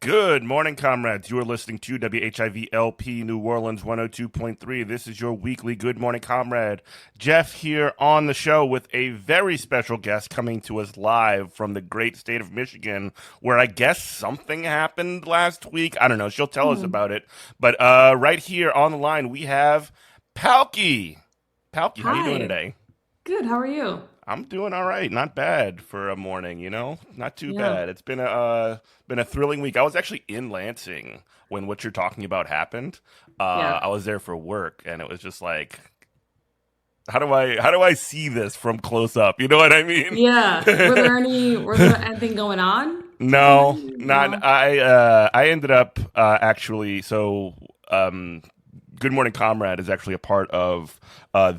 Good morning, comrades. You are listening to WHIVLP New Orleans 102.3. This is your weekly Good Morning Comrade. Jeff here on the show with a very special guest coming to us live from the great state of Michigan, where I guess something happened last week. I don't know. She'll tell us about it. But right here on the line, we have Palki. Palki, how you doing Hi. today? Good. How are you? I'm doing all right. Not bad for a morning, Not too Yeah. bad. It's been a thrilling week. I was actually in Lansing when what you're talking about happened. Yeah. I was there for work, and it was just like, how do I see this from close up? You know what I mean? Yeah. Were there anything going on No, particularly? not No. I ended up actually Good Morning Comrade is actually a part of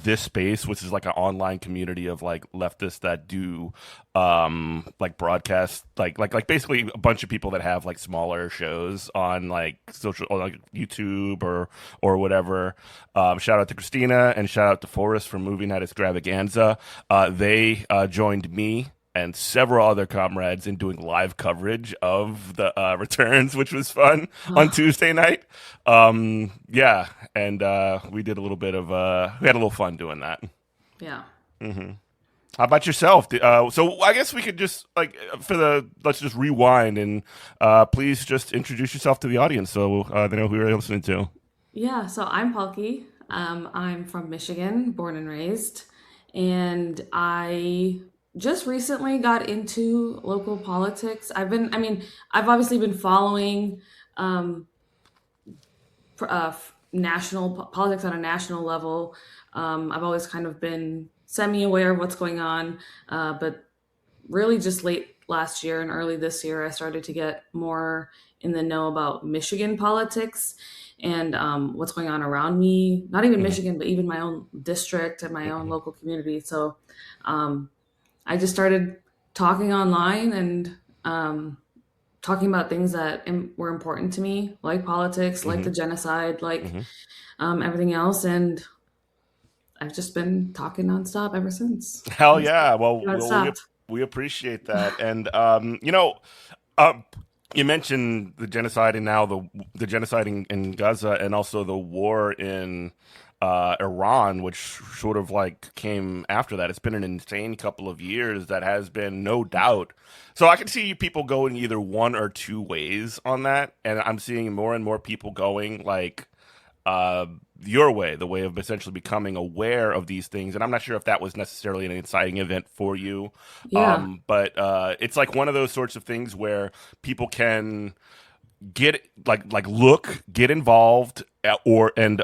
this space, which is like an online community of like leftists that do like broadcast like basically a bunch of people that have like smaller shows on like social or like YouTube or whatever. Shout out to Christina and shout out to Forrest for moving at Extravaganza. They joined me and several other comrades in doing live coverage of the returns, which was fun on Oh, Tuesday night. Yeah, and we did a little bit of we had a little fun doing that. yeah. How about yourself? So I guess we could just like let's just rewind and please just introduce yourself to the audience so they know who you're listening to. Yeah. So I'm Palki. I'm from Michigan, born and raised, and I just recently got into local politics. I've obviously been following um, national politics on a national level. I've always kind of been semi-aware of what's going on, but really just late last year and early this year, I started to get more in the know about Michigan politics and what's going on around me. Not even Hmm. Michigan, but even my own district and my own local community. So um, I just started talking online and talking about things that were important to me, like politics, like Hmm. the genocide, like Hmm. everything else. And I've just been talking nonstop ever since. Hell And yeah! Well, you haven't stopped. we appreciate that, and um, you mentioned the genocide and now the genocide in Gaza and also the war in Iran, which sort of like came after that. It's been an insane couple of years that has been no doubt. So I can see people going either one or two ways on that, and I'm seeing more and more people going like uh, your way, the way of essentially becoming aware of these things. And I'm not sure if that was necessarily an inciting event for you, Yeah. but it's like one of those sorts of things where people can get look, get involved, or and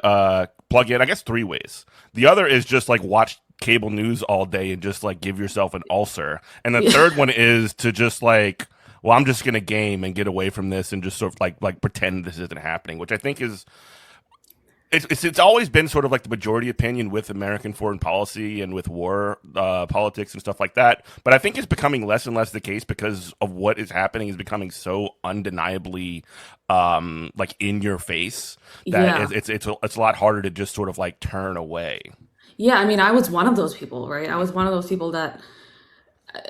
plug in. I guess three ways. The other is just like watch cable news all day and just like give yourself an ulcer. And the Yeah. third one is to just like, well, I'm just gonna game and get away from this and just sort of like pretend this isn't happening, which I think is it's always been sort of like the majority opinion with American foreign policy and with war politics and stuff like that. But I think it's becoming less and less the case because of what is happening is becoming so undeniably like in your face that Yeah. it's a lot harder to just sort of like turn away. Yeah. I mean, I was one of those people, right? I was one of those people that,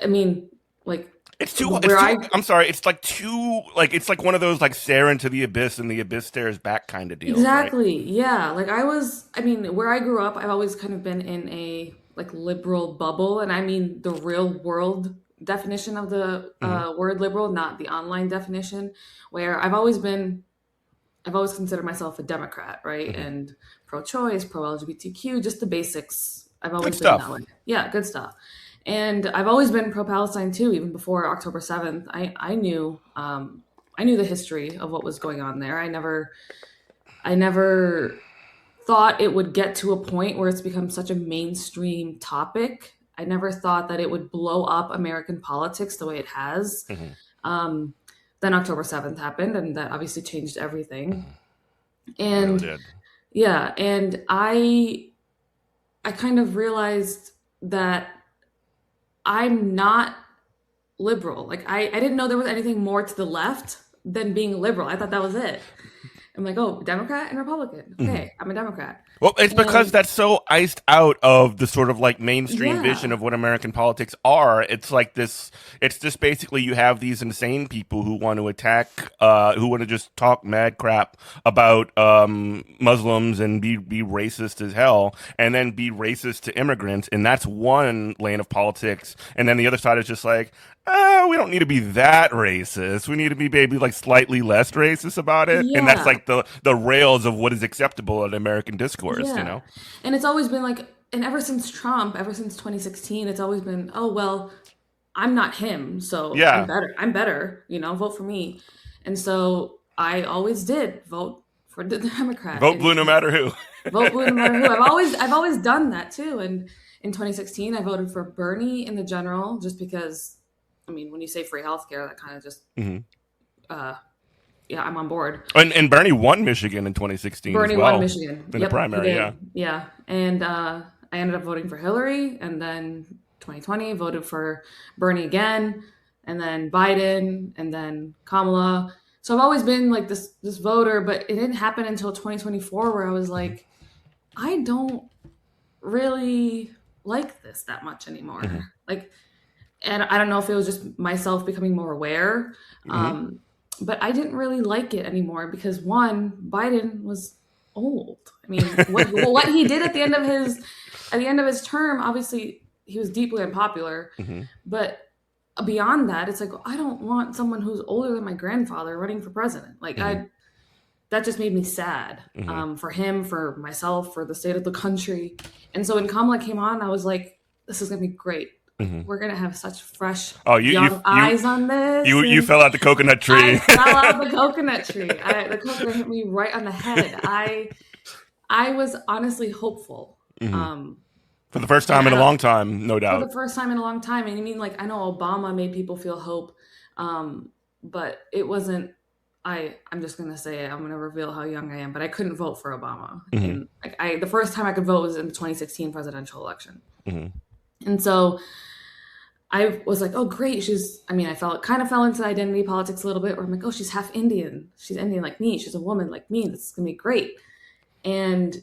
I mean, like It's too. It's where too. I I'm sorry. It's like too. Like it's like one of those like stare into the abyss and the abyss stares back kind of deals, right? exactly, yeah. I mean, where I grew up, I've always kind of been in a like liberal bubble. And I mean the real world definition of the Hmm. word liberal, not the online definition, where I've always considered myself a Democrat, right? Hmm. And pro-choice, pro-LGBTQ, just the basics. I've Good always been that way. stuff. Yeah, good stuff. And I've always been pro-Palestine too, even before October 7th. I knew the history of what was going on there. I never thought it would get to a point where it's become such a mainstream topic. I never thought that it would blow up American politics the way it has. Hmm. Um, then October 7th happened, and that obviously changed everything. Hmm. It really And did. yeah, and I kind of realized that I'm not liberal. Like I didn't know there was anything more to the left than being liberal. I thought that was it. I'm like, oh, Democrat and Republican. Mhm. Okay, I'm a Democrat. Well, it's because And that's so iced out of the sort of like mainstream vision yeah, of what American politics are. It's like this. It's just basically you have these insane people who want to attack, who want to just talk mad crap about Muslims and be racist as hell, and then be racist to immigrants, and that's one lane of politics. And then the other side is just like, we don't need to be that racist. We need to be maybe like slightly less racist about it. And that's yeah, like the rails of what is acceptable in American discourse, you yeah. know? And it's always been like, and ever since Trump, ever since 2016, it's always been, oh, well, I'm not him, so I'm Yeah. better. I'm better, vote for me. And so I always did vote for the Democrat Vote blue no and matter who. vote blue no matter who. I've always done that too. And in 2016, I voted for Bernie in the general just because, I mean, when you say free healthcare, that kind of just, Hmm. uh, yeah, I'm on board. And Bernie won Michigan in 2016 as Bernie won well Michigan. in the Yep, he primary. Yeah. did. Yeah. And I ended up voting for Hillary. And then 2020, voted for Bernie again. And then Biden. And then Kamala. So I've always been like this voter, but it didn't happen until 2024 where I was Hmm. like, I don't really like this that much Hmm. anymore. Like, and I don't know if it was just myself becoming more aware. Hmm. Um, but I didn't really like it anymore because one, Biden was old. I mean, what he did at the end of his term, obviously he was deeply unpopular. Hmm. But beyond that, it's like I don't want someone who's older than my grandfather running for president. Like Hmm. I that just made me sad Hmm. for him, for myself, for the state of the country. And so when Kamala came on, I was like, this is gonna be great. Hmm. We're gonna have such fresh Oh, young eyes on this. you And fell out the coconut I tree. fell out the coconut tree. The coconut hit me right on the head. I was honestly hopeful. Hmm. Um, For the first and time I in a don't long time, no for doubt. the first time in a long time. And I mean, like I know Obama made people feel hope, but it wasn't. I'm just gonna say it. I'm gonna reveal how young I am, but I couldn't vote for Obama. Hmm. And like the first time I could vote was in the 2016 presidential election. Hmm. And so I was like, oh great, I mean, I kind of fell into identity politics a little bit where I'm like, oh, she's half Indian. She's Indian like me. She's a woman like me. This is gonna be great. And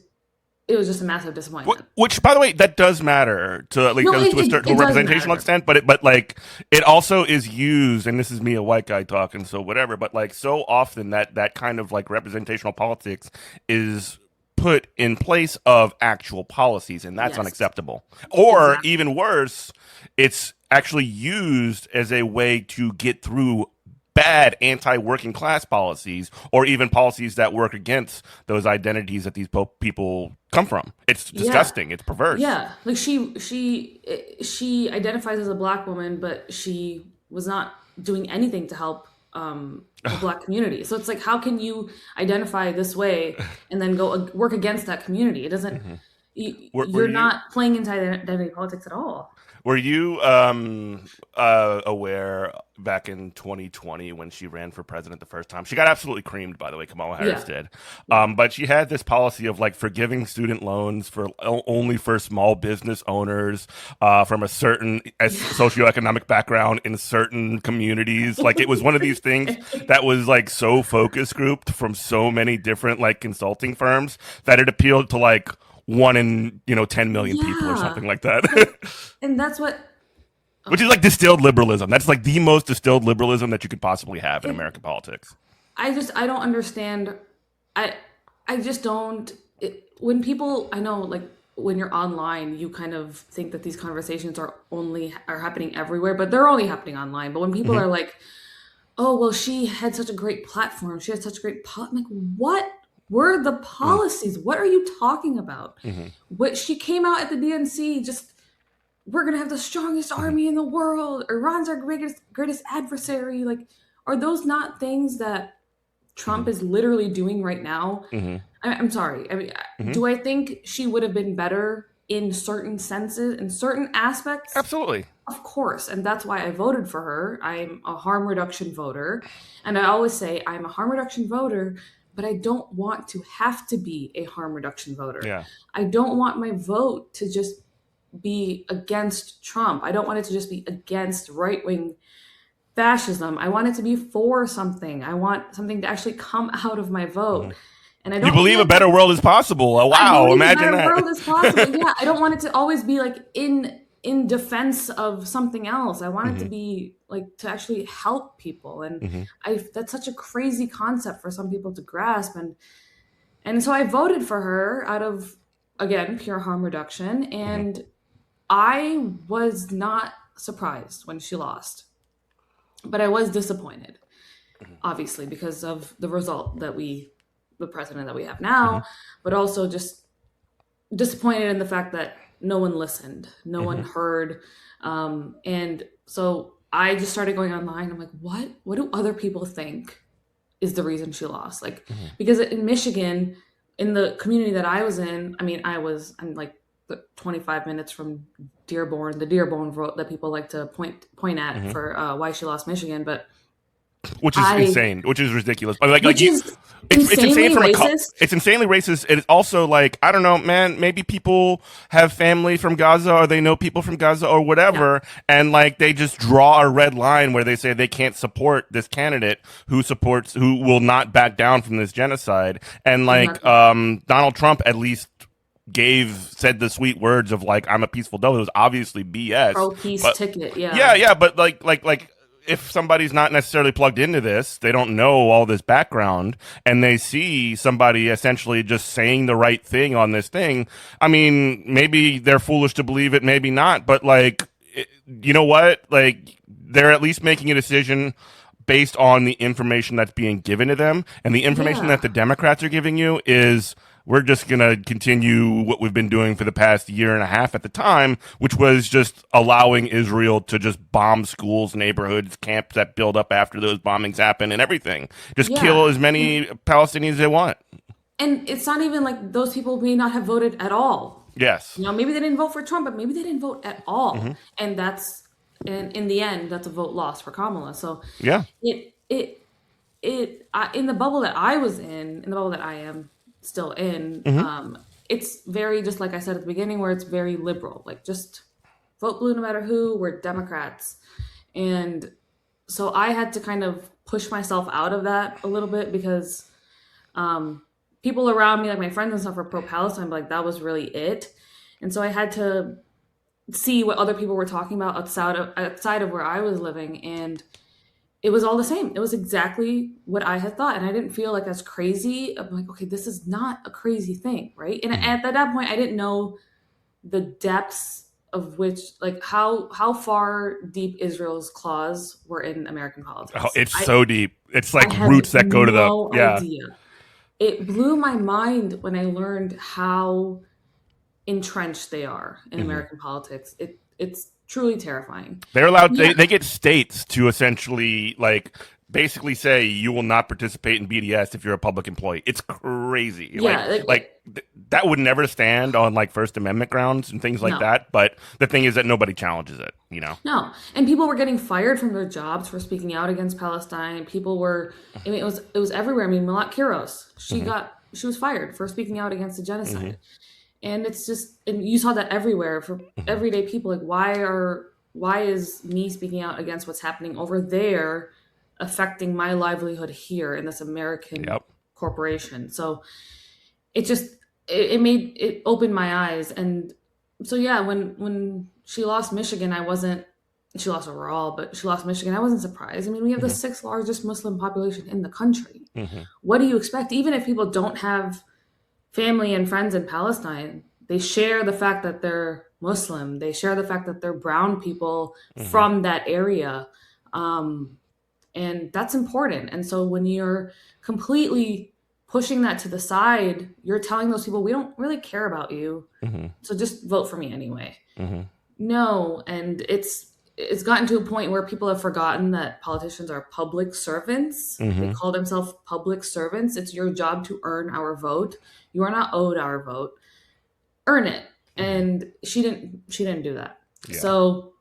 it was just a massive disappointment. Which, by the way, that does matter to like No, to a it does representational matter. extent, but like it also is used, and this is me, a white guy talking, so whatever. But like so often that kind of like representational politics is put in place of actual policies, and that's Yes, unacceptable. Or exactly. even worse, it's actually used as a way to get through bad anti-working class policies or even policies that work against those identities that these people come from. It's Yeah, disgusting. It's perverse. yeah. Like she identifies as a black woman, but she was not doing anything to help the black community. So it's like, how can you identify this way and then go work against that community? It doesn't. Hmm. Were You're you not playing into identity politics at all. Were you aware back in 2020 when she ran for president the first time? She got absolutely creamed, by the way. Kamala Harris Yeah, did, yeah, but she had this policy of like forgiving student loans for only for small business owners from a certain socioeconomic background in certain communities. Like it was one of these things that was like so focus grouped from so many different like consulting firms that it appealed to like one in 10 million people or yeah. something like that. Like, and that's what. Which Oh, is like distilled liberalism. That's like the most distilled liberalism that you could possibly have in it. American politics. I don't understand. I I just don't. When people, I know, like when you're online, you kind of think that these conversations are happening everywhere, but they're only happening online. But when people Hmm. are like, "Oh, well, she had such a great platform. She had such a great I'm like, what were the policies? What are you talking about? Hmm. What she came out at the DNC just we're gonna have the strongest Hmm. army in the world. Iran's our greatest adversary. Like, are those not things that Hmm. Trump is literally doing right now? Hmm. I'm sorry. I mean, Hmm. do I think she would have been better in certain senses, in certain aspects? Absolutely. Of course. And that's why I voted for her. I'm a harm reduction voter. And I always say I'm a harm reduction voter, but I don't want to have to be a harm reduction voter. Yeah. I don't want my vote to just be against Trump. I don't want it to just be against right wing fascism. I want it to be for something. I want something to actually come out of my vote. And I You don't feel believe a like better world is possible. Oh, I wow. believe a Imagine better world is possible. that. Yeah, I don't want it to always be like in defense of something else. I want it to be like to actually help people. And I that's such a crazy concept for some people to grasp. And so I voted for her out of, again, pure harm reduction. And I was not surprised when she lost, but I was disappointed, obviously, because of the result that the president that we have now, but also just disappointed in the fact that no one listened, no one heard. And so I just started going online. I'm like, what do other people think is the reason she lost? Like, because in Michigan, in the community that I was in, I mean, I'm like 25 minutes from Dearborn, the Dearborn vote that people like to point at for why she lost Michigan, but Which is insane, which is ridiculous. which is it's insane insanely racist. It's insanely racist. It's also like, I don't know, man, maybe people have family from Gaza or they know people from Gaza or whatever. Yeah. And like, they just draw a red line where they say they can't support this candidate who will not back down from this genocide. And like, Donald Trump at least said the sweet words of like, I'm a peaceful devil. It was obviously BS. Pro-peace ticket. Yeah. Yeah. But like, if somebody's not necessarily plugged into this, they don't know all this background, and they see somebody essentially just saying the right thing on this thing. I mean, maybe they're foolish to believe it, maybe not, but like, you know what? Like, they're at least making a decision based on the information that's being given to them, and the information that the Democrats are giving you is, we're just going to continue what we've been doing for the past year and a half at the time, which was just allowing Israel to just bomb schools, neighborhoods, camps that build up after those bombings happen and everything. Just kill as many Palestinians as they want. And it's not even like those people may not have voted at all. Yes. You know, maybe they didn't vote for Trump, but maybe they didn't vote at all. And in the end, that's a vote lost for Kamala. So yeah, in the bubble that I was in the bubble that I am still in, it's very, just like I said at the beginning, where it's very liberal, like just vote blue no matter who, we're Democrats. And so I had to kind of push myself out of that a little bit, because people around me, like my friends and stuff, were pro-Palestine, but like that was really it. And so I had to see what other people were talking about outside of where I was living, and it was all the same. It was exactly what I had thought. And I didn't feel like that's crazy. I'm like, okay, this is not a crazy thing, right? And at that point, I didn't know the depths of which, like how far deep Israel's claws were in American politics. Oh, it's so deep. It's like roots that go to the idea. It blew my mind when I learned how entrenched they are in American politics. It's truly terrifying. They're allowed. They get states to essentially like basically say you will not participate in BDS if you're a public employee. It's crazy. Yeah, that would never stand on like First Amendment grounds and things like that. But the thing is that nobody challenges it. You know. No, and people were getting fired from their jobs for speaking out against Palestine. People were. I mean, it was everywhere. I mean, Malat Kiros, she was fired for speaking out against the genocide. And it's just, and you saw that everywhere for everyday people. Like, why is me speaking out against what's happening over there affecting my livelihood here in this American corporation? So it opened my eyes. And so, yeah, when she lost Michigan, she lost overall, but she lost Michigan, I wasn't surprised. I mean, we have the sixth largest Muslim population in the country. What do you expect? Even if people don't have family and friends in Palestine, they share the fact that they're Muslim. They share the fact that they're brown people from that area. And that's important. And so when you're completely pushing that to the side, you're telling those people, we don't really care about you. So just vote for me anyway. No. And it's gotten to a point where people have forgotten that politicians are public servants. They call themselves public servants. It's your job to earn our vote. You are not owed our vote. Earn it. And she didn't do that. Yeah. So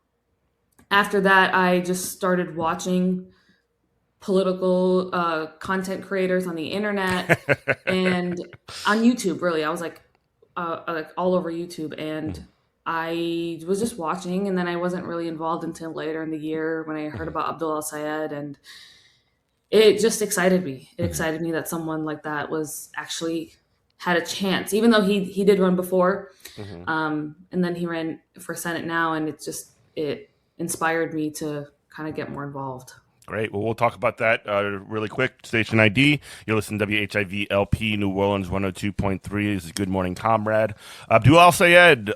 after that, I just started watching political content creators on the internet and on YouTube. Really, I was like all over YouTube, and I was just watching, and then I wasn't really involved until later in the year when I heard Mhm. about Abdul El-Sayed, and it just excited me. It Mhm. excited me that someone like that was actually had a chance, even though he did run before, Mhm. and then he ran for Senate now, and it inspired me to kind of get more involved. Great. Well, we'll talk about that really quick. Station ID. You're listening to WHIV-LP New Orleans 102.3. This is Good Morning Comrade. Abdul Al-Sayed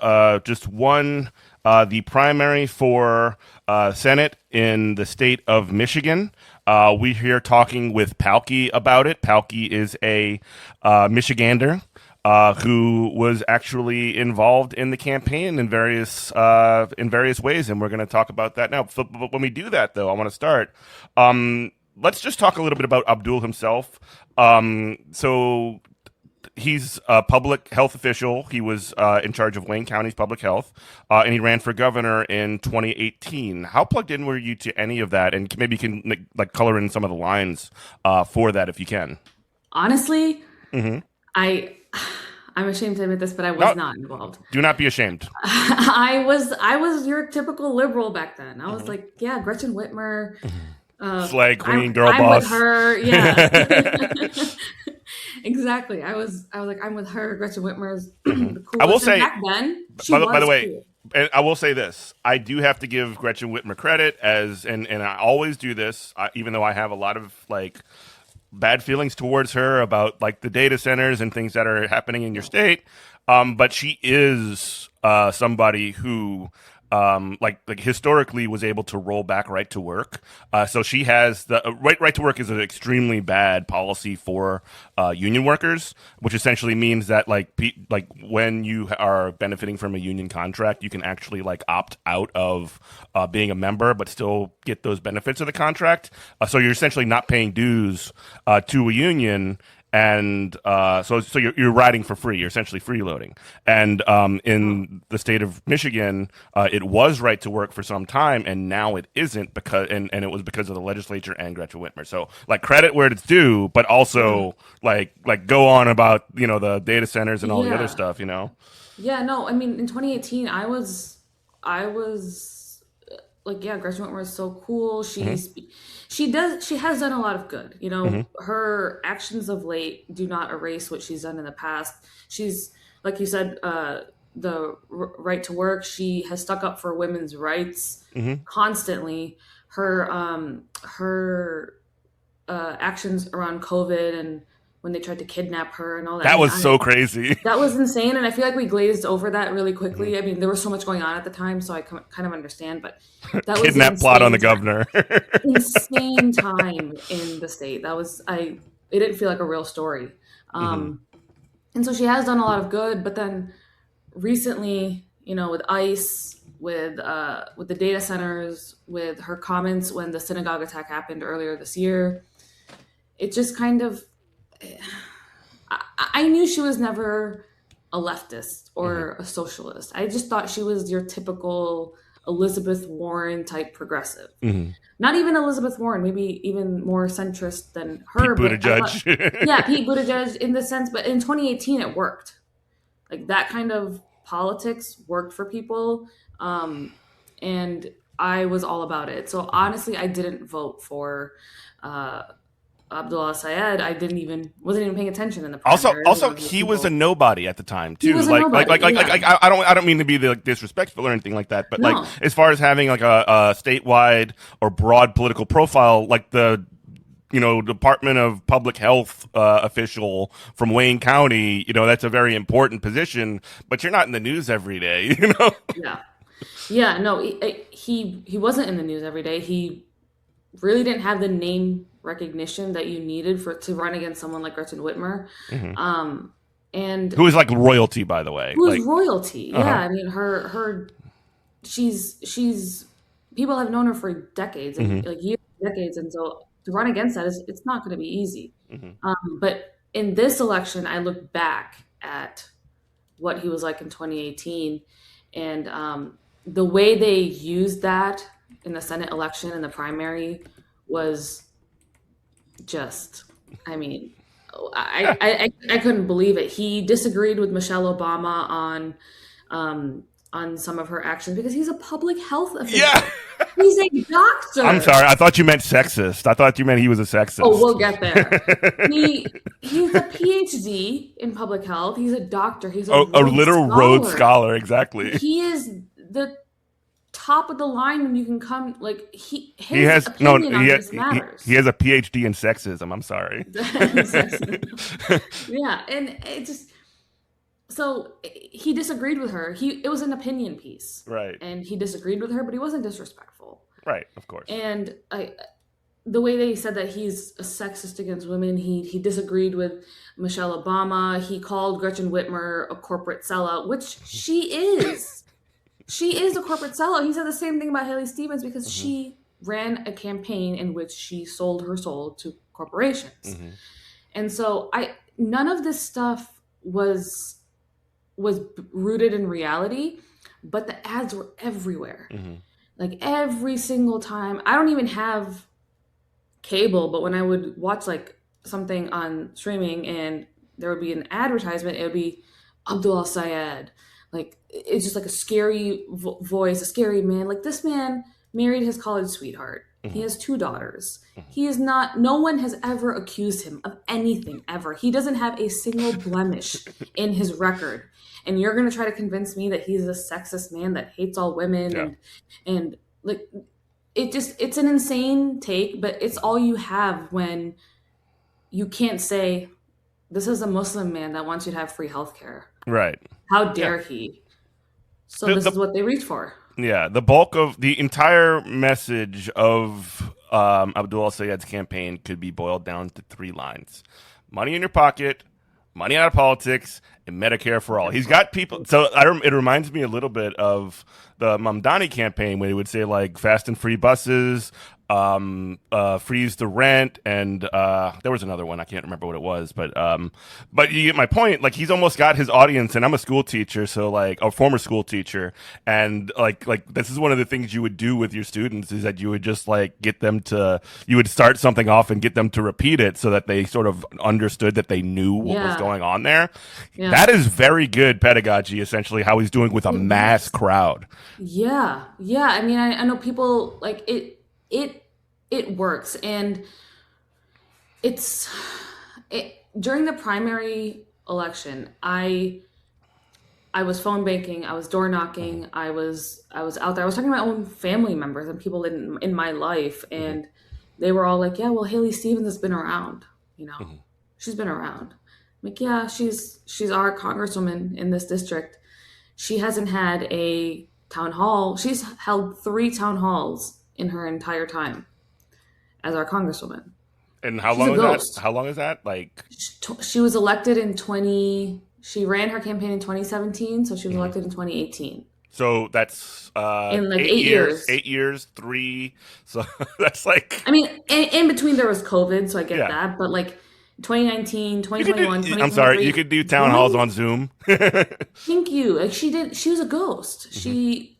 just won the primary for Senate in the state of Michigan. We're here talking with Palki about it. Palki is a Michigander who was actually involved in the campaign in various ways, and we're going to talk about that now. But when we do that, though, I want to start. Let's just talk a little bit about Abdul himself. So he's a public health official. He was in charge of Wayne County's public health, and he ran for governor in 2018. How plugged in were you to any of that? And maybe you can like color in some of the lines for that if you can. Honestly, Mm-hmm. I I'm ashamed to admit this, but I was No, not involved. do not be ashamed. I was your typical liberal back then. I was Mm-hmm. like, yeah, Gretchen Whitmer. Slay queen, girl I'm with boss. her. Yeah, exactly. I was like, I'm with her. Gretchen Whitmer's Hmm. the I will coolest, and say, back then she by the was way, cool. and I will say this: I do have to give Gretchen Whitmer credit as, and I always do this, even though I have a lot of like bad feelings towards her about like the data centers and things that are happening in your Yeah. state. But she is somebody who like historically was able to roll back right to work. So she has the right to work is an extremely bad policy for union workers, which essentially means that like when you are benefiting from a union contract, you can actually like opt out of being a member, but still get those benefits of the contract. So you're essentially not paying dues to a union, and so you're riding for free. You're essentially freeloading. And Oh, in the state of Michigan, it was right to work for some time, and now it isn't because and it was because of the legislature and Gretchen Whitmer. So like credit where it's due, but yeah. also like go on about the data centers and all the other Yeah. stuff. You know. Yeah, no, I mean in 2018 I was like, yeah, Gretchen Whitmer is so cool. Hmm. She has done a lot of good. Hmm. Her actions of late do not erase what she's done in the past. She's, like you said, right to work. She has stuck up for women's rights Hmm. constantly. Her actions around COVID and when they tried to kidnap her and all that. I That mean, was so crazy. that was insane, and I feel like we glazed over that really Hmm. quickly. I mean, there was so much going on at the time, so I kind of understand, but that was an Kidnap plot on the governor. insane time in the state. It didn't feel like a real story. Hmm. Um, and so she has done a lot of good, but then recently, with ICE, with the data centers, with her comments when the synagogue attack happened earlier this year, it just kind of I knew she was never a leftist Hmm. or a socialist. I just thought she was your typical Elizabeth Warren type progressive. Hmm. Not even Elizabeth Warren, maybe even more centrist than Pete her, but I thought, Buttigieg. yeah, Pete Buttigieg in the sense, but in 2018 it worked. Like that kind of politics worked for people. And I was all about it. So honestly, I didn't vote for uh, Abdullah Syed. I didn't even wasn't even paying attention in the Also, primary. also, There was he was a people. nobody at the time He too. was a nobody. Yeah. I don't mean to be like disrespectful or anything like that, but like No. as far as having like a statewide or broad political profile, like the Department of Public Health official from Wayne County, that's a very important position, but you're not in the news every day, you know. Yeah. Yeah. No. He wasn't in the news every day. He really didn't have the name recognition that you needed for to run against someone like Gretchen Whitmer. Hmm. Um, and Who is like royalty, by the way, who's like. royalty? Uh Yeah. huh. I mean, her she's people have known her for decades Hmm. and like years, decades, and so to run against that is it's not going to be easy. Hmm. But in this election, I look back at what he was like in 2018, and the way they used that in the Senate election and the primary was just, I mean, I couldn't believe it. He disagreed with Michelle Obama on on some of her actions because he's a public health Yeah. official. He's a I'm doctor. sorry. I thought you meant sexist. I thought you meant he was a Oh, sexist. we'll get there. He's a PhD in public health. He's a doctor. He's a A Rhodes literal Rhodes Scholar. Scholar, exactly. He is the top of the line when you can come. Like He his has no. opinion on this matters. He has a PhD in sexism. I'm sorry. Yeah, and it just so he disagreed with her. It was an opinion piece, Right. and he disagreed with her, but he wasn't disrespectful. Right. Of course. And the way they said that he's a sexist against women, he disagreed with Michelle Obama. He called Gretchen Whitmer a corporate sellout, which she is. She is a corporate sellout. He said the same thing about Haley Stevens because she ran a campaign in which she sold her soul to corporations. And so none of this stuff was rooted in reality, but the ads were everywhere. Like every single time. I don't even have cable, but when I would watch like something on streaming and there would be an advertisement, it would be Abdul El-Sayed. Like it's just like a scary voice, a scary man. Like this man married his college sweetheart. He has 2 daughters. He is not, no one has ever accused him of anything ever. He doesn't have a single blemish in his record. And you're going to try to convince me that he's a sexist man that hates all women and like it's an insane take, but it's all you have when you can't say this is a Muslim man that wants you to have free healthcare. Right. How dare he? So this is what they reach for. Yeah, the bulk of the entire message of Abdul El-Sayed's campaign could be boiled down to 3 lines: money in your pocket, money out of politics, and Medicare for all. He's got people. So it reminds me a little bit of the Mamdani campaign when he would say like fast and free buses, freeze the rent, and there was another one, I can't remember what it was, but you get my point. Like he's almost got his audience, and I'm a school teacher, so like a former school teacher, and like this is one of the things you would do with your students is that you would just like you would start something off and get them to repeat it so that they sort of understood that they knew what was going on there. That is very good pedagogy, essentially how he's doing with a mass crowd. Yeah. I mean, I know people like it works, and during the primary election, I was phone banking, I was door knocking, I was out there, I was talking to my own family members and people in my life, and they were all like, yeah, well, Haley Stevens has been around, she's been around. I'm like, yeah, she's our congresswoman in this district. She hasn't had a town hall. She's held 3 town halls in her entire time as our congresswoman. And how long is that? How long is that? Like she was elected in she ran her campaign in 2017, so she was elected in 2018. So that's in like 8 years. 8 years, 3. So that's like, I mean, in between there was COVID, so I get that, but like 2019, 2021, I'm sorry, you could do town halls on Zoom. Thank you. Like she was a ghost. She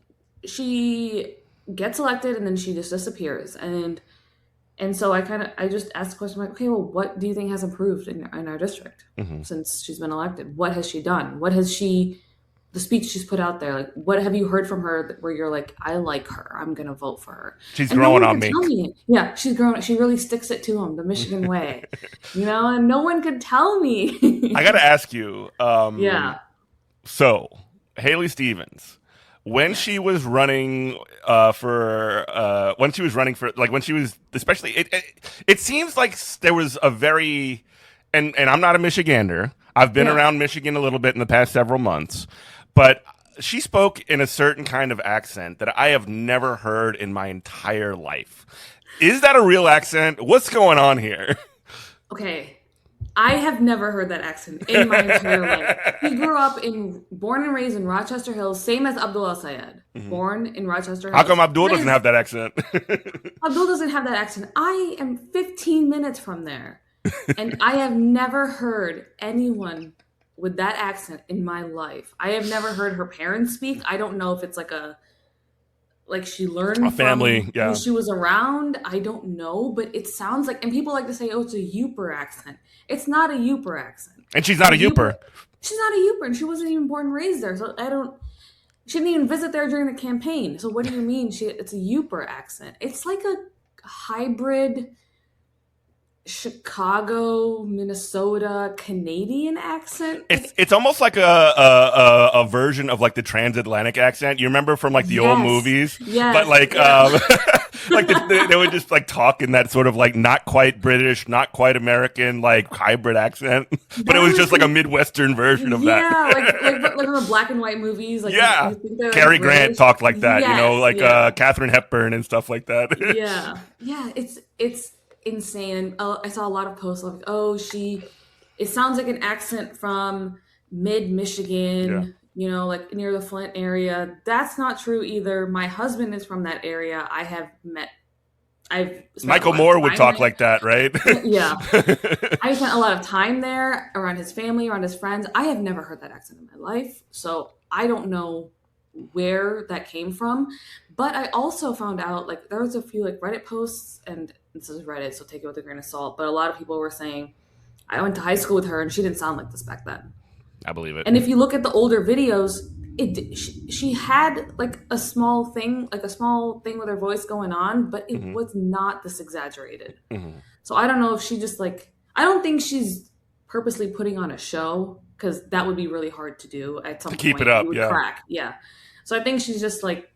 gets elected and then she just disappears. And so I just asked the question, like, okay, well, what do you think has improved in our district since she's been elected? What has she done? The speech she's put out there, like, what have you heard from her where you're like, I like her, I'm going to vote for her. She's growing on me. Yeah, she's growing. She really sticks it to him, the Michigan way, and no one could tell me. I got to ask you. Yeah. So Haley Stevens, when she was running especially, it seems like there was a very, and I'm not a Michigander. I've been around Michigan a little bit in the past several months, but she spoke in a certain kind of accent that I have never heard in my entire life. Is that a real accent? What's going on here? Okay. I have never heard that accent in my entire life. He grew up born and raised in Rochester Hills, same as Abdul El-Sayed. Born in Rochester Hills. How come Abdul doesn't have that accent? Abdul doesn't have that accent. I am 15 minutes from there. And I have never heard anyone with that accent in my life. I have never heard her parents speak. I don't know if it's like she learned a family, when she was around. I don't know, but it sounds like, and people like to say, oh, it's a Youper accent. It's not a Youper accent. And she's not a Youper. She's not a Youper, and she wasn't even born and raised there. So I don't, She didn't even visit there during the campaign. So what do you mean? It's a Yooper accent. It's like a hybrid Chicago, Minnesota, Canadian accent. It's Like, it's almost like a version of like the transatlantic accent. You remember from like the old yes, movies, but yes, like yeah. like they would just like talk in that sort of like not quite British, not quite American, like hybrid accent. But it That was was just like a Midwestern version of that. yeah, like from the black and white movies. Like Yeah, you think they're like Cary Grant British. talked like that, you know, Yes, like yeah. Katharine Hepburn and stuff like that. Yeah, yeah, it's insane. And I saw a lot of posts like, "Oh, she." It sounds like an accent from mid Yeah. Michigan, like near the Flint area. That's not true either. My husband is from that area. I've spent a Michael lot of Moore would time talk there. like that, right? Yeah, I spent a lot of time there around his family, around his friends. I have never heard that accent in my life, so I don't know where that came from. But I also found out like there was a few like Reddit posts, and this is Reddit, so take it with a grain of salt. But a lot of people were saying I went to high school with her, and she didn't sound like this back then. I believe it. And if you look at the older videos, she had like a small thing with her voice going on, but it Hmm. was not this exaggerated. Hmm. So I don't know if she just like I don't think she's purposely putting on a show because that would be really hard to do at To some keep it point. You up, would yeah. crack. Yeah. So I think she's just like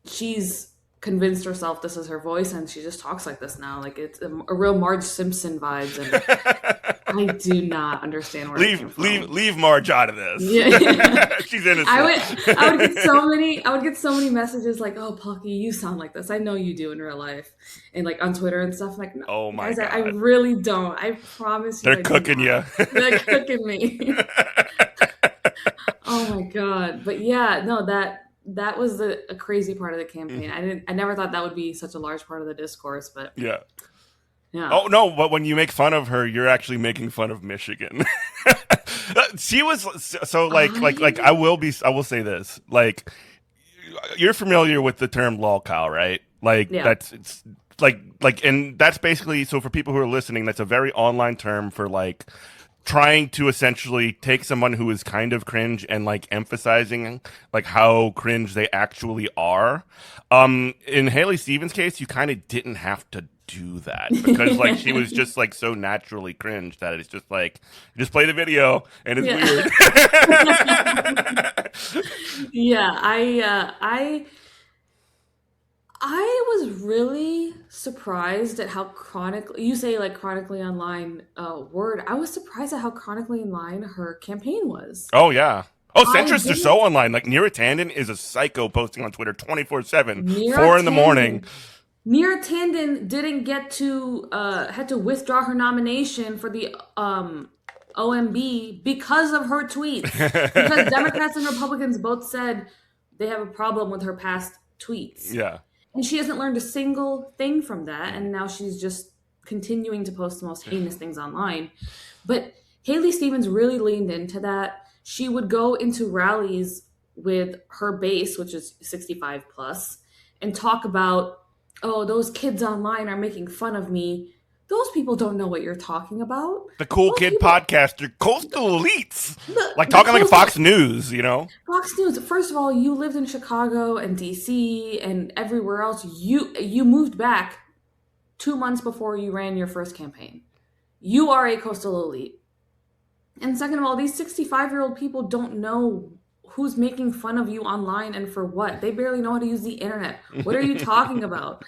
she's convinced herself this is her voice and she just talks like this now. Like it's a real Marge Simpson vibes and I do not understand where it came from. leave Marge out of this. Yeah. She's I innocent. would get so many messages like, "Oh, Palki, you sound like this. I know you do in real life," and like on Twitter and stuff. I'm like, no, Oh my guys, I god. really don't. I promise you, They're I do cooking not. you. They're cooking me. Oh my god! But yeah, no that was a crazy part of the campaign. I never thought that would be such a large part of the discourse, but Yeah. yeah. Oh no, but when you make fun of her, you're actually making fun of Michigan. She was so like I I will say this. Like you're familiar with the term lolcow, right? Like Yeah. it's and that's basically so for people who are listening, that's a very online term for like trying to essentially take someone who is kind of cringe and like emphasizing like how cringe they actually are. In Haley Stevens' case, you kind of didn't have to do that because like she was just like so naturally cringe that it's just like just play the video and it's Yeah. weird. Yeah, I was really surprised at how chronically you say like chronically online word. I was surprised at how chronically online her campaign was. Oh yeah. Oh, I centrists are didn't so online. Like Neera Tanden is a psycho posting on Twitter 24/7, Neera 4 in the morning. Tanden Neera Tanden didn't get to had to withdraw her nomination for the OMB because of her tweets. Because Democrats and Republicans both said they have a problem with her past tweets. Yeah. And she hasn't learned a single thing from that. And now she's just continuing to post the most heinous things online. But Haley Stevens really leaned into that. She would go into rallies with her base, which is 65 plus, and talk about, oh, those kids online are making fun of me. Those people don't know what you're talking about. The cool Those kid people, podcaster, coastal elites, like the talking like coastal Fox News, you know? Fox News. First of all, you lived in Chicago and DC and everywhere else. You moved back 2 months before you ran your first campaign. You are a coastal elite. And second of all, these 65-year-old people don't know who's making fun of you online and for what. They barely know how to use the internet. What are you talking about?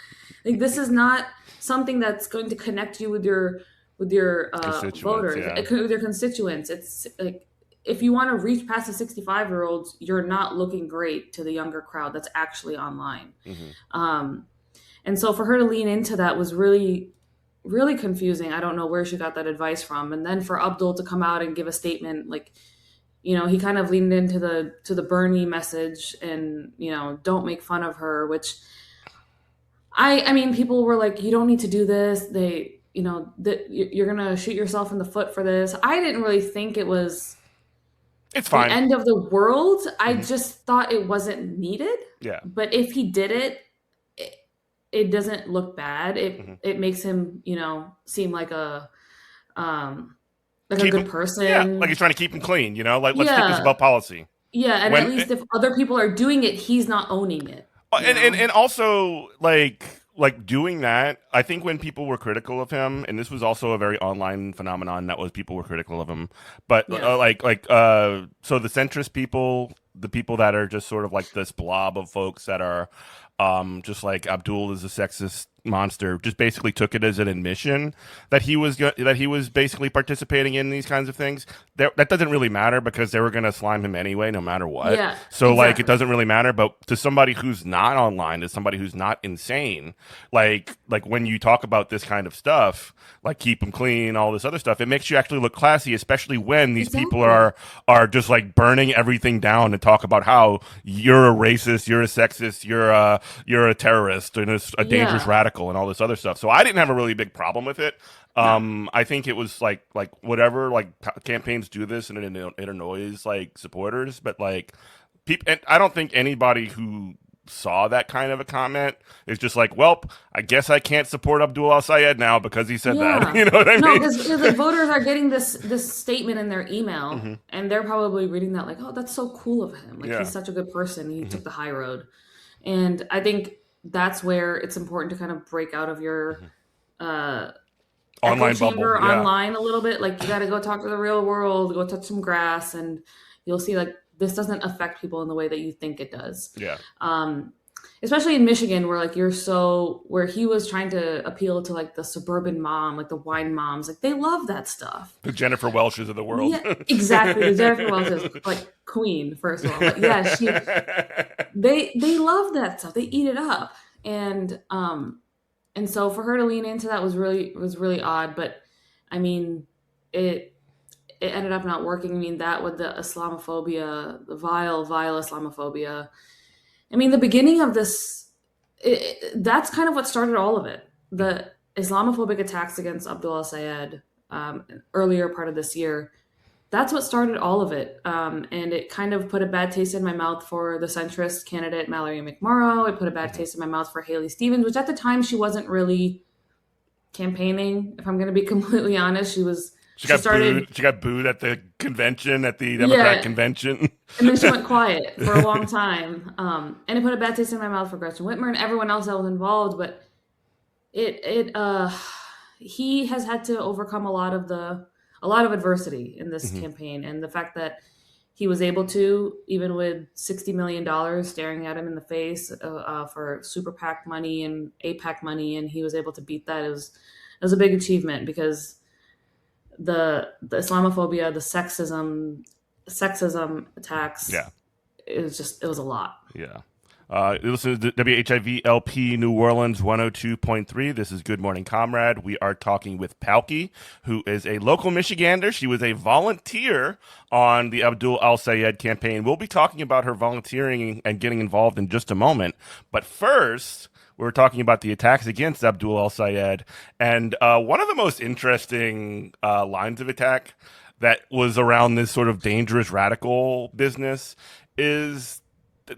Like this is not something that's going to connect you with your Constituents, voters, yeah. with your constituents. It's like if you want to reach past the 65-year-olds, you're not looking great to the younger crowd that's actually online. Hmm. Um, and so for her to lean into that was really, really confusing. I don't know where she got that advice from. And then for Abdul to come out and give a statement, like, he kind of leaned into the Bernie message and, don't make fun of her, which I mean, people were like, you don't need to do this. That you're going to shoot yourself in the foot for this. I didn't really think it was It's the fine. end of the world. I Hmm. just thought it wasn't needed. Yeah. But if he did it doesn't look bad. Hmm. It makes him, seem um like a Keep good him, yeah, like person. he's trying to keep him clean, you know? Like, let's keep this Yeah. about policy. Yeah, and at When least if other people are doing it, he's not owning it, you and know? and also like doing that, I think when people were critical of him, and this was also a very online phenomenon that was people were critical of him, but Yeah. so the centrist people, the people that are just sort of like this blob of folks that are just like Abdul is a sexist monster, just basically took it as an admission that he was basically participating in these kinds of things. That doesn't really matter because they were going to slime him anyway, no matter what. Yeah, So like, it exactly. doesn't really matter. But to somebody who's not online, to somebody who's not insane, like when you talk about this kind of stuff, like keep them clean, all this other stuff, it makes you actually look classy, especially when these people Exactly. are just like burning everything down and talk about how you're a racist, you're a sexist, you're a terrorist and a dangerous Yeah. radical and all this other stuff. So I didn't have a really big problem with it. No. I think it was like whatever, like campaigns do this and it annoys like supporters, but like people, and I don't think anybody who saw that kind of a comment is just like, well, I guess I can't support Abdul El-Sayed now because he said that. Yeah. You know what I No, mean? because like voters are getting this statement in their email, Hmm. and they're probably reading that like, oh, that's so cool of him. Like Yeah. he's such a good person. He Hmm. took the high road, and I think that's where it's important to kind of break out of your Hmm. uh, echo Online bubble. chamber Yeah. online a little bit. Like you got to go talk to the real world, go touch some grass, and you'll see like this doesn't affect people in the way that you think it does. Yeah. Um, Especially in Michigan, where like where he was trying to appeal to like the suburban mom, like the wine moms, like they love that stuff. The Jennifer Welches of the world. Yeah, exactly. The Jennifer Welch is like queen, first of all, but yeah, they love that stuff. They eat it up, and so for her to lean into that was really odd. But I mean, it it ended up not working. I mean, that with the Islamophobia, the vile Islamophobia. I mean, the beginning of this, that's kind of what started all of it. The Islamophobic attacks against Abdul El-Sayed earlier part of this year, that's what started all of it. And it kind of put a bad taste in my mouth for the centrist candidate, Mallory McMorrow. It put a bad taste in my mouth for Haley Stevens, which at the time she wasn't really campaigning. If I'm going to be completely honest, She she got started, booed. She got booed at the convention, at the Democratic yeah, convention. and then she went quiet for a long time. And it put a bad taste in my mouth for Gretchen Whitmer and everyone else that was involved. But it he has had to overcome a lot of adversity in this Hmm. campaign, and the fact that he was able to, even with $60 million staring at him in the face for super PAC money and APAC money, and he was able to beat that. It was a big achievement because the Islamophobia, the sexism attacks, Yeah. it was a lot. Yeah. You listen to WHIV New Orleans 102.3. This is Good Morning Comrade. We are talking with Palki, who is a local Michigander. She was a volunteer on the Abdul El-Sayed campaign. We'll be talking about her volunteering and getting involved in just a moment. But first, we're talking about the attacks against Abdul El-Sayed. And one of the most interesting lines of attack that was around this sort of dangerous radical business is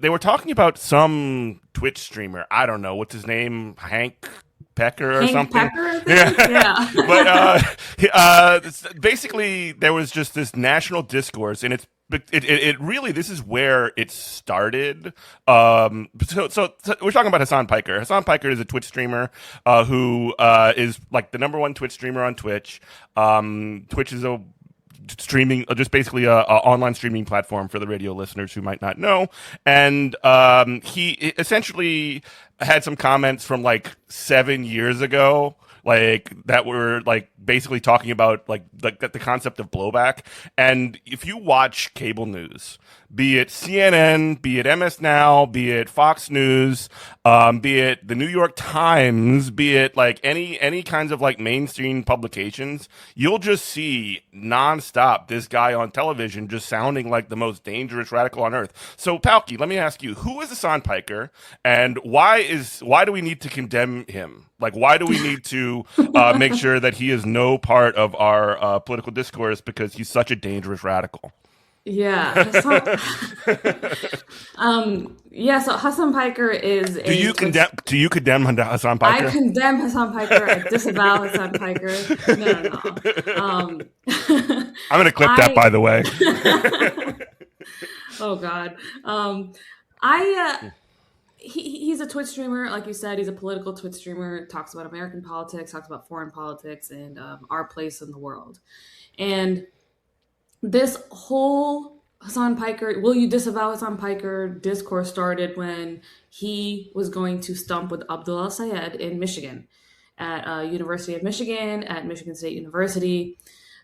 they were talking about some Twitch streamer. I don't know what's his name, Hank Pecker or Hank something. Pecker, I think. Yeah, but Yeah. basically there was just this national discourse, and it really, this is where it started. So we're talking about Hasan Piker. Hasan Piker is a Twitch streamer who is like the number one Twitch streamer on Twitch. Twitch is a streaming, just basically a online streaming platform for the radio listeners who might not know. And he essentially had some comments from like 7 years ago, like that were like basically talking about like the concept of blowback. And if you watch cable news, be it CNN, be it MS Now, be it Fox News, be it the New York Times, be it like any kinds of like mainstream publications, you'll just see nonstop this guy on television just sounding like the most dangerous radical on earth. So Palki, let me ask you, who is Hasan Piker, and why do we need to condemn him? Like, why do we need to make sure that he is no part of our political discourse because he's such a dangerous radical? Yeah. Yeah, so Hassan Piker is a Twitch. Do you condemn Hasan I Piker? condemn Hassan Piker. I disavow Hassan Piker. No, no, no. I'm gonna clip that, I by the way. Oh God. I he's a Twitch streamer, like you said. He's a political Twitch streamer. Talks about American politics, talks about foreign politics, and our place in the world. And this whole Hasan Piker, will you disavow Hasan Piker discourse started when he was going to stump with Abdul El-Sayed in Michigan, at University of Michigan, at Michigan State University.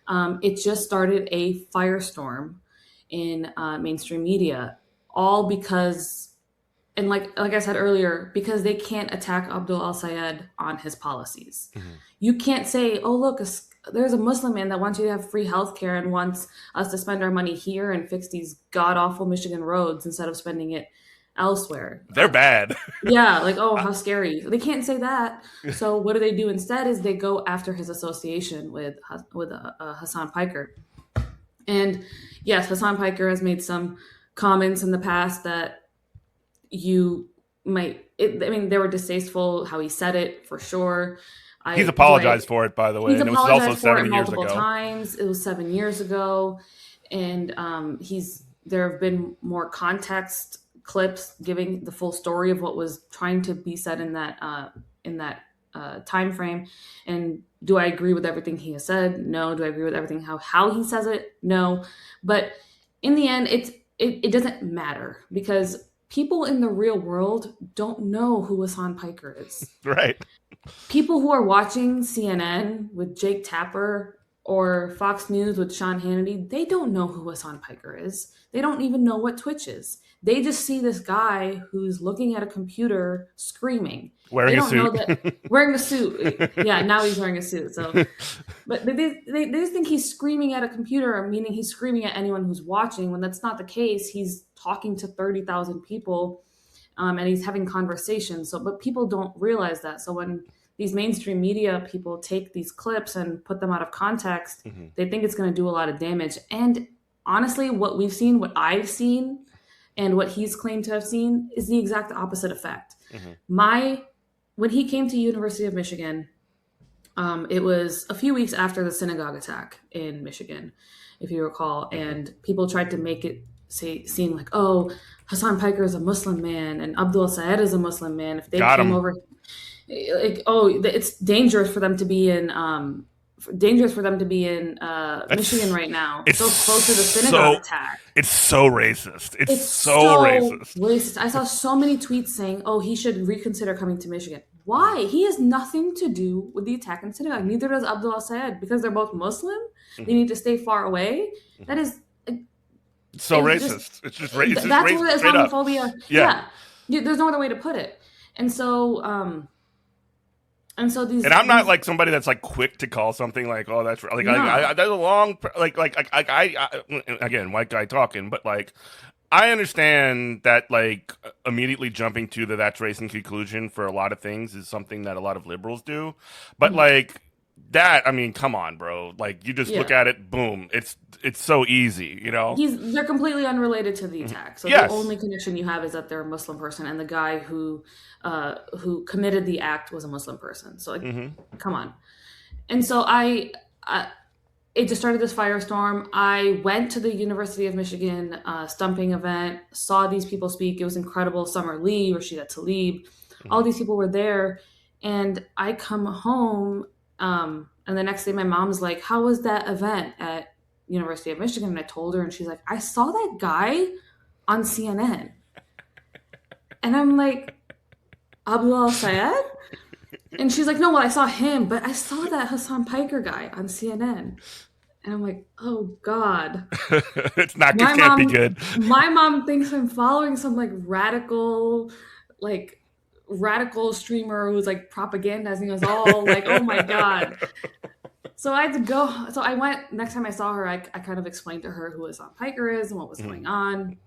It just started a firestorm in mainstream media, all because, and like I said earlier, because they can't attack Abdul El-Sayed on his policies. Mhm. You can't say, "Oh, look, there's a Muslim man that wants you to have free healthcare and wants us to spend our money here and fix these god awful Michigan roads instead of spending it elsewhere." They're bad. Yeah, like, oh, how scary. They can't say that. So what do instead is they go after his association with Hasan Piker. And yes, Hasan Piker has made some comments in the past that you might, I mean, they were distasteful how he said it, for sure. He's apologized for it, by the way. He's and it was also apologized for it 7 years multiple ago. times. It was 7 years ago. And there have been more context clips giving the full story of what was trying to be said in that time frame. And do I agree with everything he has said? No. Do I agree with everything how he says it? No. But in the end, it doesn't matter, because people in the real world don't know who Hasan Piker is. Right. People who are watching CNN with Jake Tapper or Fox News with Sean Hannity, they don't know who Hasan Piker is. They don't even know what Twitch is. They just see this guy who's looking at a computer screaming. Wearing a suit. Wearing a suit. Yeah, now he's wearing a suit. So, but they just think he's screaming at a computer, meaning he's screaming at anyone who's watching, when that's not the case. He's talking to 30,000 people, and he's having conversations. So, but people don't realize that. So when these mainstream media people take these clips and put them out of context, Mm-hmm. they think it's going to do a lot of damage. And honestly, what I've seen, and what he's claimed to have seen is the exact opposite effect. Mm-hmm. When he came to University of Michigan, it was a few weeks after the synagogue attack in Michigan, if you recall, and people tried to make it seem like, oh, Hasan Piker is a Muslim man and Abdul El-Sayed is a Muslim man. If they came over, like, oh, it's dangerous for them to be in Michigan right now. It's so close to the synagogue attack. It's so racist. It's so racist. I saw so many tweets saying, oh, he should reconsider coming to Michigan. Why? He has nothing to do with the attack in the synagogue. Neither does Abdul El-Sayed. Because they're both Muslim, they need to stay far away. That is... so racist. It's just racist. That's what Islamophobia... Yeah. There's no other way to put it. And so these... And I'm not like somebody that's like quick to call something like, oh, that's like, no. There's a long, I again, white guy talking, but like, I understand that like immediately jumping to that's racist conclusion for a lot of things is something that a lot of liberals do. But like that, I mean, come on, bro. Like you just look at it, boom. It's so easy, you know? They're completely unrelated to the attack. So the only connection you have is that they're a Muslim person, and the guy who committed the act was a Muslim person. So like, come on. And so it just started this firestorm. I went to the University of Michigan stumping event, saw these people speak. It was incredible. Summer Lee, Rashida Tlaib, all these people were there. And I come home, and the next day my mom's like, how was that event at University of Michigan? And I told her, and she's like, I saw that guy on CNN. And I'm like, Abdul El-Sayed? And she's like, no, well, I saw him, but I saw that Hasan Piker guy on CNN. And I'm like, oh, God. It can't be good. My mom thinks I'm following some like radical streamer who's like propagandizing us all. Like, oh my God. So I had to go. So I went, next time I saw her, I kind of explained to her who Hasan Piker is and what was going on.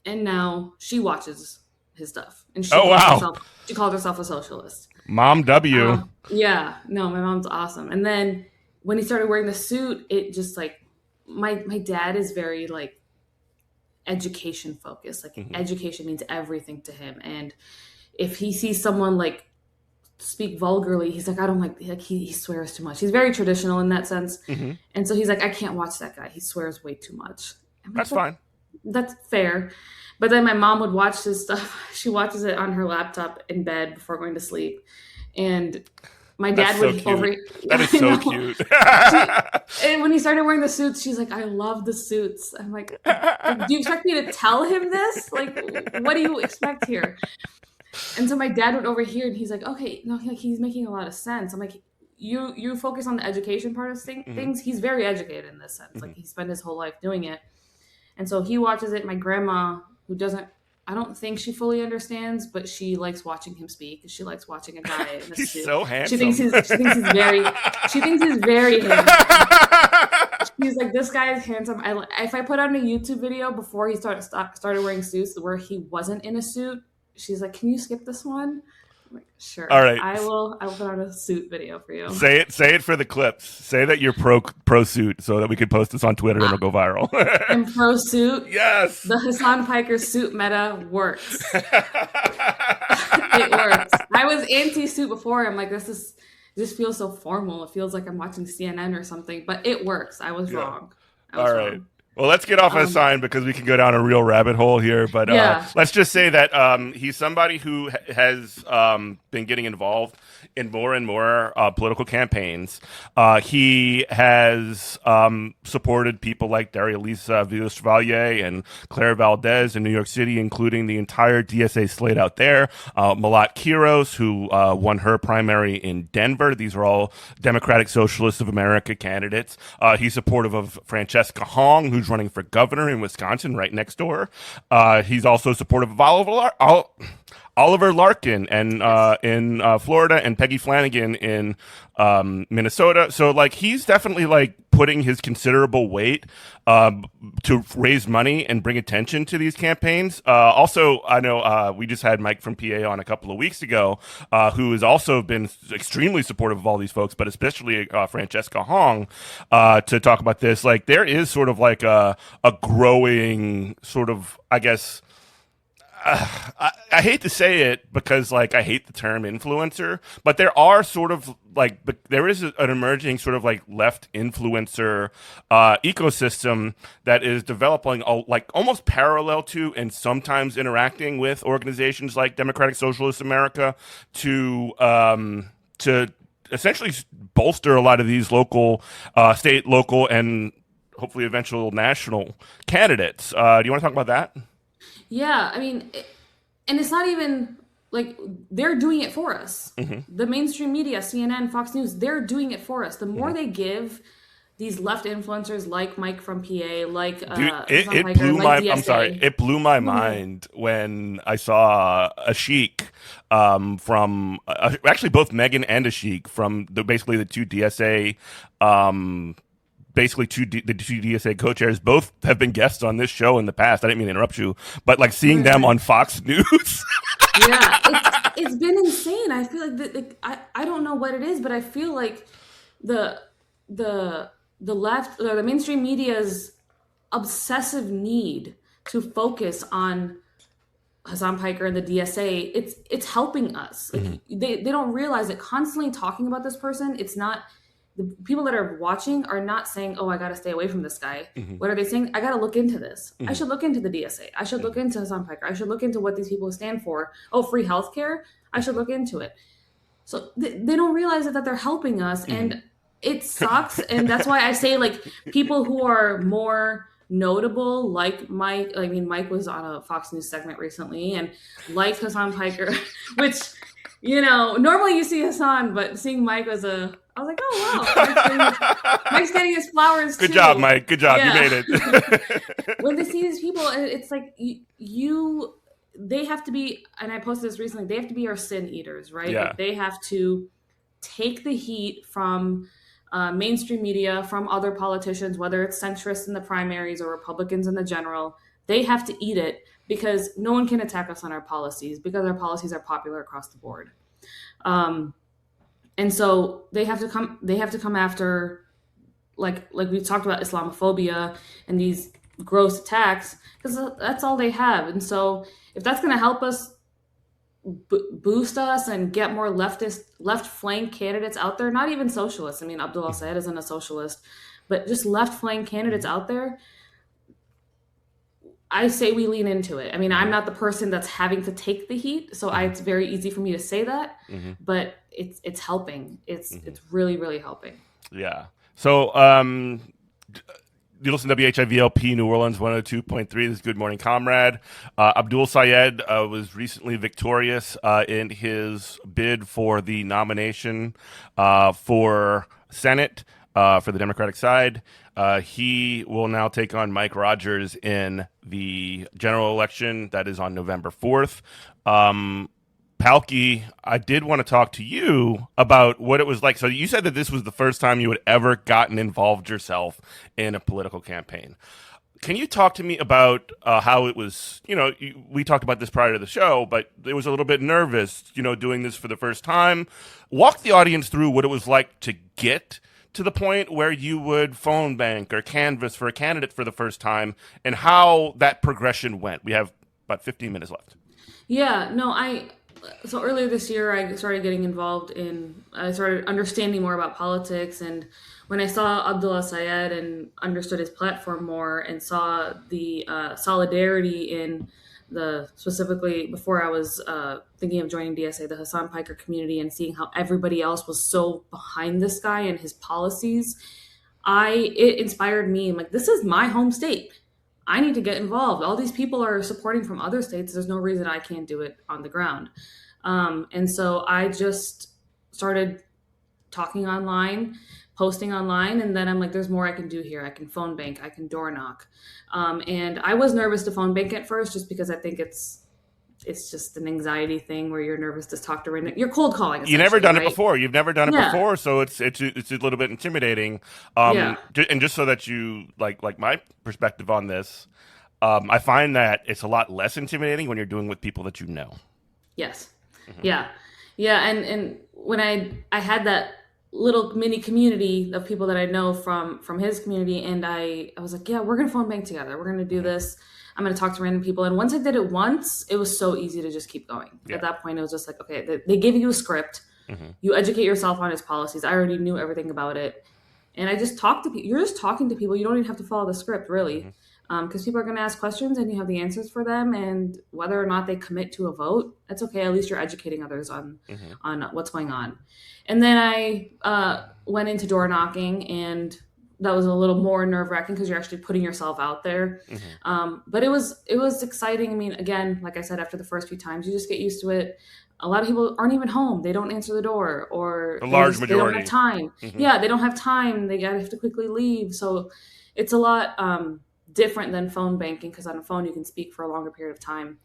And now she watches his stuff. And she called herself a socialist. Mom W. Yeah. No, my mom's awesome. And then when he started wearing the suit, it just like, my dad is very like education focused. Like education means everything to him. And if he sees someone like speak vulgarly, he's like, I don't like he swears too much. He's very traditional in that sense. And so he's like, I can't watch that guy. He swears way too much. That's fine. That's fair. But then my mom would watch this stuff. She watches it on her laptop in bed before going to sleep. And my That's dad so would over. cute. That Yeah, is I so know. cute. She and when he started wearing the suits, she's like, "I love the suits." I'm like, "Do you expect me to tell him this? Like, what do you expect here?" And so my dad would overhear, and he's like, "Okay, no, like he's making a lot of sense." I'm like, "You focus on the education part of Mhm, things. He's very educated in this sense. Like mhm. he spent his whole life doing it." And so he watches it. My grandma, who doesn't, I don't think she fully understands, but she likes watching him speak. She likes watching a guy in a He's suit. so handsome. She thinks he's very handsome. She's like, this guy is handsome. If I put on a YouTube video before he started wearing suits where he wasn't in a suit, she's like, can you skip this one? I'm like, All sure, right. I will put on a suit video for you. Say it. Say it for the clips. Say that you're pro suit, so that we can post this on Twitter and it'll go viral. I'm pro suit. Yes. The Hasan Piker suit meta works. It works. I was anti-suit before. I'm like, this feels so formal. It feels like I'm watching CNN or something, but it works. I was Yeah. wrong. I All was right. wrong. Well, let's get off a Um, sign because we can go down a real rabbit hole here. But yeah. let's just say that he's somebody who has been getting involved in more and more political campaigns. He has supported people like Daria-Lisa Villas-Chevalier and Claire Valdez in New York City, including the entire DSA slate out there. Malat Quiros, who won her primary in Denver. These are all Democratic Socialists of America candidates. He's supportive of Francesca Hong, who's running for governor in Wisconsin, right next door. He's also supportive of Oliver Larkin and Yes. in Florida, and Peggy Flanagan in Minnesota. So like he's definitely like putting his considerable weight to raise money and bring attention to these campaigns. Also, I know we just had Mike from PA on a couple of weeks ago, who has also been extremely supportive of all these folks, but especially Francesca Hong, to talk about this. Like there is sort of like a growing sort of, I guess, I hate to say it because like I hate the term influencer, but there are sort of like there is an emerging sort of like left influencer ecosystem that is developing like almost parallel to and sometimes interacting with organizations like Democratic Socialist America to essentially bolster a lot of these local, state, local, and hopefully eventual national candidates. Do you want to talk about that? Yeah. I mean, and it's not even like they're doing it for us. Mm-hmm. The mainstream media, CNN, Fox News, they're doing it for us. The more Mm-hmm. they give these left influencers like Mike from PA, like Dude, Hasan it Piker, blew like my. I'm sorry. DSA. It blew my Mhm. mind when I saw a Sheik from actually both Megan and a Sheik from basically the two DSA basically the two DSA co-chairs both have been guests on this show in the past. I didn't mean to interrupt you, but like seeing Right, them right. on Fox News. Yeah, it's been insane. I feel like I don't know what it is, but I feel like the the left or the mainstream media's obsessive need to focus on Hasan Piker and the DSA, it's helping us. Like Mhm, they don't realize that constantly talking about this person, it's not the people that are watching are not saying, "Oh, I got to stay away from this guy." mhm, What are they saying? I got to look into this. I mhm, should look into the DSA. I should look into Hasan Piker. I should look into what these people stand for. Oh, free healthcare. I should look into it. So they don't realize that they're helping us, mhm, and it sucks. And that's why I say like people who are more notable, like Mike. I mean, Mike was on a Fox News segment recently, and like Hassan Piker, which normally you see Hassan, but seeing Mike I was like, oh wow, Mike's getting his flowers Good job, too. Mike. Good job. You Yeah. made it. When they see these people, it's like they have to be, and I posted this recently, they have to be our sin eaters, right? Yeah. Like they have to take the heat from mainstream media, from other politicians, whether it's centrists in the primaries or Republicans in the general. They have to eat it because no one can attack us on our policies because our policies are popular across the board. Um, and so they have to come. They have to come after like we talked about Islamophobia and these gross attacks because that's all they have. And so if that's going to help us boost us and get more left flank candidates out there, not even socialists. I mean, Abdul El-Sayed isn't a socialist, but just left flank candidates out there. I say we lean into it. I mean, I'm Hmm. not the person that's having to take the heat, so Hmm. it's very easy for me to say that, Hmm. but it's helping. Hmm. It's really really helping. Yeah. So, you listen to WHIVLP New Orleans 102.3. This is Good Morning Comrade. Abdul El-Sayed was recently victorious in his bid for the nomination for Senate for the Democratic side. He will now take on Mike Rogers in the general election that is on November 4th. Palki, I did want to talk to you about what it was like. So you said that this was the first time you had ever gotten involved yourself in a political campaign. Can you talk to me about how it was? We talked about this prior to the show, but it was a little bit nervous, doing this for the first time. Walk the audience through what it was like to get to the point where you would phone bank or canvass for a candidate for the first time and how that progression went. We have about 15 minutes left. Yeah, no, I so earlier this year I started getting involved in I started understanding more about politics, and when I saw Abdul Sayed and understood his platform more and saw the solidarity in the specifically before I was thinking of joining DSA, the Hasan Piker community, and seeing how everybody else was so behind this guy and his policies, I it inspired me. I'm like, this is my home state. I need to get involved. All these people are supporting from other states. There's no reason I can't do it on the ground. And so I just started talking online, posting online, and then I'm like, there's more I can do here. I can phone bank, I can door knock. And I was nervous to phone bank at first, just because I think it's just an anxiety thing where you're nervous to talk to random. You're cold calling You never essentially, done it right? before. You've never done it Yeah, before, so it's a little bit intimidating. yeah, And just so that you like my perspective on this, I find that it's a lot less intimidating when you're doing with people that you know. yes, Hmm. yeah, yeah. And when I had that little mini community of people that I know from his community, and I was like, yeah, we're gonna phone bank together. We're gonna do Hmm. this. I'm gonna talk to random people. And once I did it once, it was so easy to just keep going. At Yeah. that point, it was just like, okay, they give you a script. Hmm. You educate yourself on his policies. I already knew everything about it, and I just talked to people. You're just talking to people. You don't even have to follow the script, Hmm. really, because people are going to ask questions, and you have the answers for them. And whether or not they commit to a vote, that's okay. At least you're educating others Hmm. on what's going on. And then I went into door knocking, and that was a little more nerve wracking because you're actually putting yourself out there. Hmm. But it was exciting. I mean, again, like I said, after the first few times, you just get used to it. A lot of people aren't even home. They don't answer the door, or The large they don't have majority. time. Hmm. Yeah, they don't have time. They gotta have to quickly leave. So it's a lot different than phone banking, because on a phone you can speak for a longer period of time.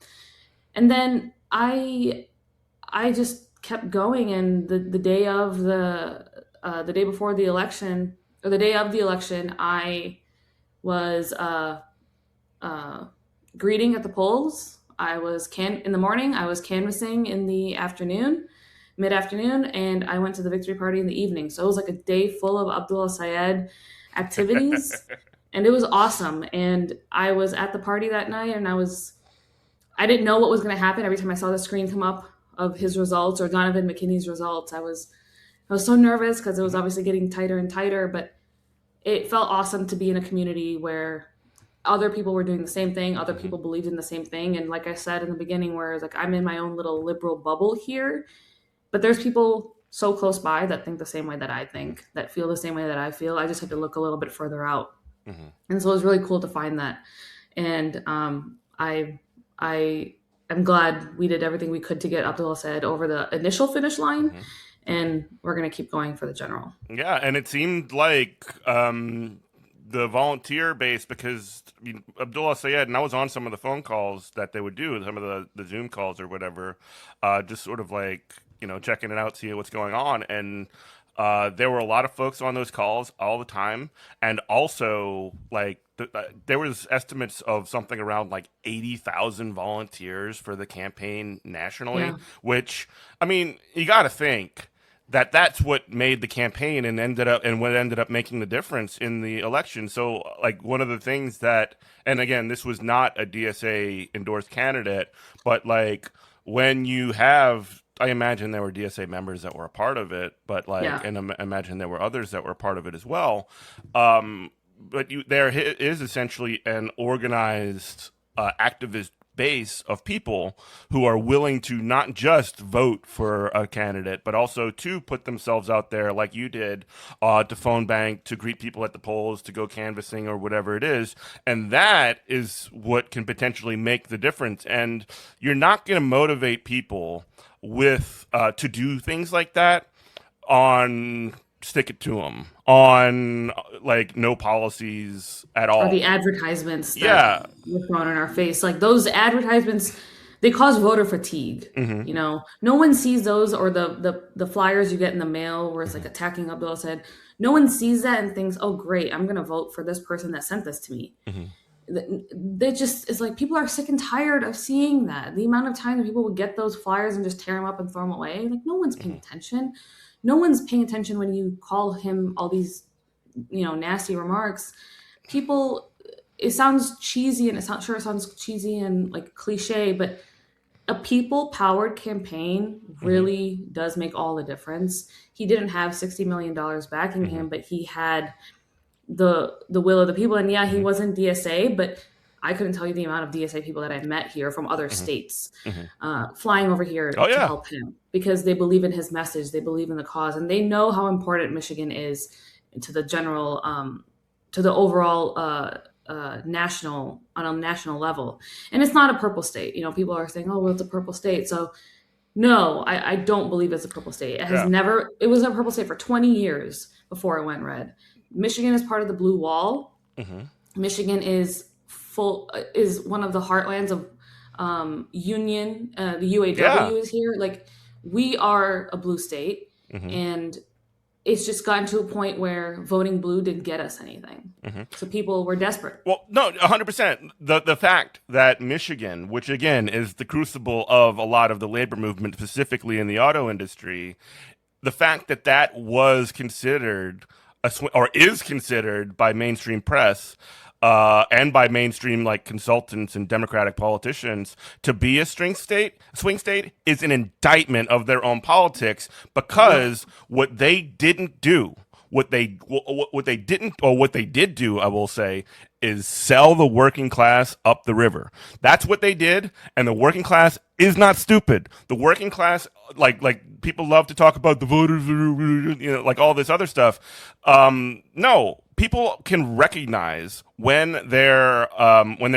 And then I just kept going, and the day of the day before the election, or the day of the election, I was uh, greeting at the polls. I was in the morning. I was canvassing in the afternoon, mid afternoon, and I went to the victory party in the evening. So it was like a day full of Abdul Sayed activities, and it was awesome. And I was at the party that night, and I didn't know what was going to happen. Every time I saw the screen come up of his results or Donovan McKinney's results, I was so nervous because it was Hmm. obviously getting tighter and tighter. But it felt awesome to be in a community where other people were doing the same thing, other Hmm. people believed in the same thing. And like I said in the beginning, where like I'm in my own little liberal bubble here, but there's people so close by that think the same way that I Hmm. think, that feel the same way that I feel. I just had to look a little bit further out. Hmm. And so it was really cool to find that. And I am glad we did everything we could to get Abdullah said over the initial finish line, Hmm. and we're going to keep going for the general. Yeah, and it seemed like the volunteer base, because Abdullah Sayed, and I was on some of the phone calls that they would do, some of the Zoom calls or whatever, just sort of like checking it out, seeing what's going on, and there were a lot of folks on those calls all the time, and also like there was estimates of something around like 80,000 volunteers for the campaign nationally, Yeah. which I mean, you got to think that's what made the campaign and what ended up making the difference in the election. So like one of the things that, and again, this was not a DSA endorsed candidate, but like when you have, I imagine there were DSA members that were a part of it, but like, Yeah. and imagine there were others that were a part of it as well. But there is essentially an organized activist base of people who are willing to not just vote for a candidate, but also to put themselves out there like you did, to phone bank, to greet people at the polls, to go canvassing or whatever it is. And that is what can potentially make the difference. And you're not going to motivate people with to do things like that on stick it to them on like no policies at Or all. the advertisements that Yeah. were thrown in our face. Like those advertisements, they cause voter fatigue. Hmm. You know, no one sees those, or the flyers you get in the mail where it's like Hmm. attacking Abdul said. No one sees that and thinks, "Oh, great, I'm gonna vote for this person that sent this to me." Hmm. They just it's like people are sick and tired of seeing that. The amount of time that people would get those flyers and just tear them up and throw them away. Like no one's paying Hmm. attention. No one's paying attention when you call him all these, nasty remarks. People, it sounds cheesy, and it sounds cheesy and like cliche, but a people powered campaign Hmm. really does make all the difference. He didn't have $60 million backing Hmm. him, but he had the will of the people. And yeah, he Hmm. wasn't DSA, but I couldn't tell you the amount of DSA people that I've met here from other Hmm. states, Hmm. flying over here Oh to yeah. help him because they believe in his message, they believe in the cause, and they know how important Michigan is to the general, to the overall national on a national level. And it's not a purple state. People are saying, "Oh, well, it's a purple state." So no, I don't believe it's a purple state. It has Yeah. never. It was a purple state for 20 years before it went red. Michigan is part of the blue wall. Hmm. Michigan is one of the heartlands of Union. The Yeah. UAW is here. Like we are a blue state, Hmm. and it's just gotten to a point where voting blue didn't get us anything. Hmm. So people were desperate. Well, no, 100%. The fact that Michigan, which again is the crucible of a lot of the labor movement, specifically in the auto industry, the fact that that was considered or is considered by mainstream press, and by mainstream like consultants and Democratic politicians to be a swing state is an indictment of their own politics Yep. because what they didn't do, what they didn't or what they did do, I will say, is sell the working class up the river. That's what they did, and the working class is not stupid. The working class, like people love to talk about the voters, like all this other stuff. No, people can recognize when their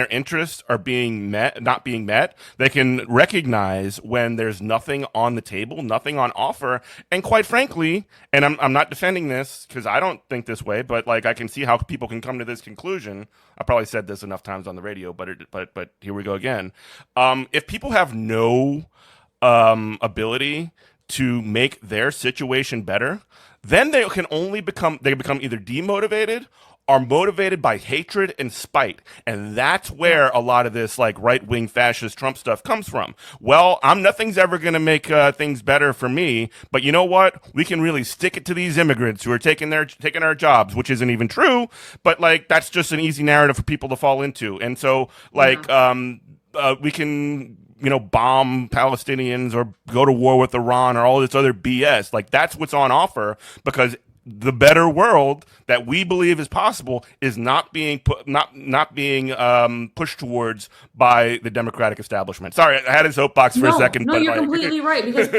interests are being met, not being met. They can recognize when there's nothing on the table, nothing on offer, and quite frankly, and I'm not defending this because I don't think this way, but like I can see how people can come to this conclusion. I probably said this enough times on the radio, but here we go again. If people have no ability to make their situation better, then they become either demotivated or motivated by hatred and spite. And that's Yep. where a lot of this like right wing fascist Trump stuff comes from. Well, nothing's ever going to make things better for me, but you know what? We can really stick it to these immigrants who are taking our jobs, which isn't even true, but like that's just an easy narrative for people to fall into. And so Yeah. like we can bomb Palestinians or go to war with Iran or all this other BS. Like that's what's on offer because the better world that we believe is possible is not being pushed towards by the Democratic establishment. Sorry, I had a soapbox for a No, second, no, but you're like, completely right because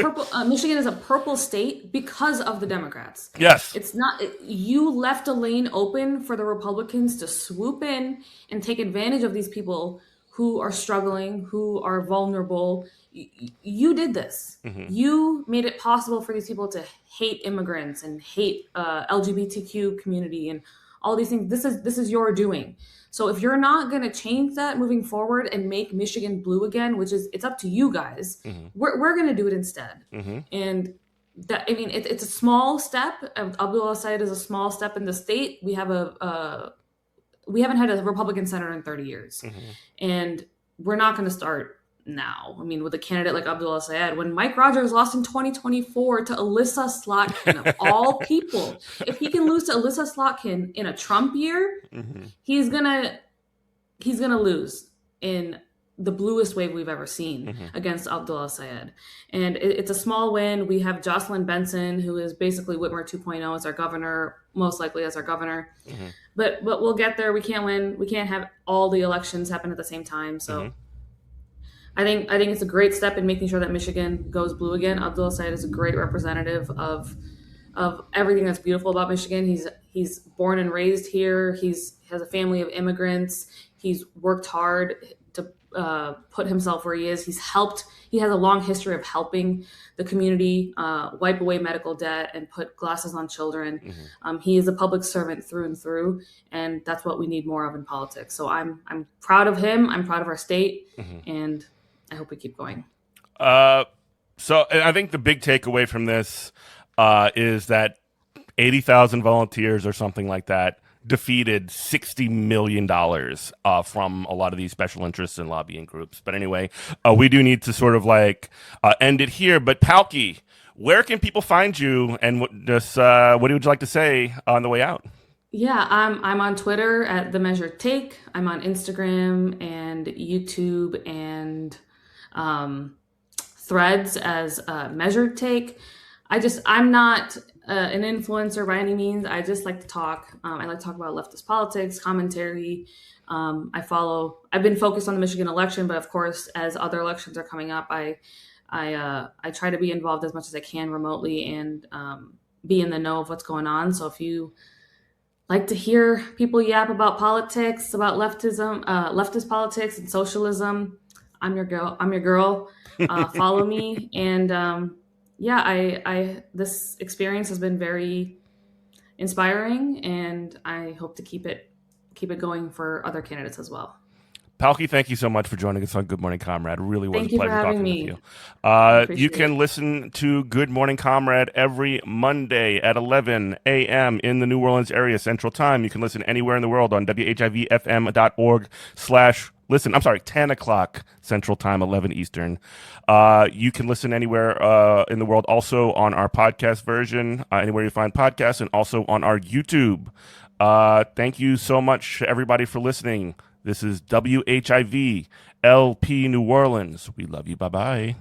Michigan is a purple state because of the Democrats. yes. It's not you left a lane open for the Republicans to swoop in and take advantage of these people who are struggling, who are vulnerable. You did this. Hmm. You made it possible for these people to hate immigrants and hate LGBTQ community and all these things. This is your doing. So if you're not going to change that moving forward and make Michigan blue again, which is it's up to you guys, Hmm. we're going to do it instead. Hmm. And that I mean, it's a small step. Abdul El-Sayed is a small step in the state. We haven't had a Republican senator in 30 years, Hmm. and we're not going to start now. I mean, with a candidate like Abdul El-Sayed, when Mike Rogers lost in 2024 to Alyssa Slotkin of all people, if he can lose to Alyssa Slotkin in a Trump year, Hmm. he's gonna lose in the bluest wave we've ever seen against Abdul El-Sayed. And it's a small win. We have Jocelyn Benson, who is basically Whitmer 2.0 as our governor, most likely as our governor. But we'll get there. We can't win. We can't have all the elections happen at the same time. So I think it's a great step in making sure that Michigan goes blue again. Abdul El-Sayed is a great representative of everything that's beautiful about Michigan. He's born and raised here. He's has a family of immigrants. He's worked hard to put himself where he is. He's helped. He has a long history of helping the community wipe away medical debt and put glasses on children. He is a public servant through and through, and that's what we need more of in politics. So I'm proud of him. I'm proud of our state, and I hope we keep going. So I think the big takeaway from this is that 80,000 volunteers or something like that defeated $60 million from a lot of these special interests and lobbying groups. But anyway, we do need to sort of like end it here. But Palki, where can people find you, and what would you like to say on the way out? Yeah, I'm on Twitter at The Measured Take. I'm on Instagram and YouTube and Threads as Measured Take. I'm not an influencer by any means. I just like to talk. I like to talk about leftist politics, commentary. I've been focused on the Michigan election, but of course, as other elections are coming up, I try to be involved as much as I can remotely and be in the know of what's going on. So if you like to hear people yap about politics, about leftist politics and socialism, I'm your girl. Follow me. And I this experience has been very inspiring, and I hope to keep it going for other candidates as well. Palki, thank you so much for joining us on Good Morning Comrade. It really was Thank a you for pleasure having talking me. with you. You can listen to Good Morning Comrade every Monday at 11 a.m. in the New Orleans area Central Time. You can listen anywhere in the world on WHIVFM.org/listen. I'm sorry, 10 o'clock Central Time, 11 Eastern. You can listen anywhere in the world, also on our podcast version, anywhere you find podcasts, and also on our YouTube. Thank you so much, everybody, for listening. This is WHIV LP New Orleans. We love you. Bye-bye.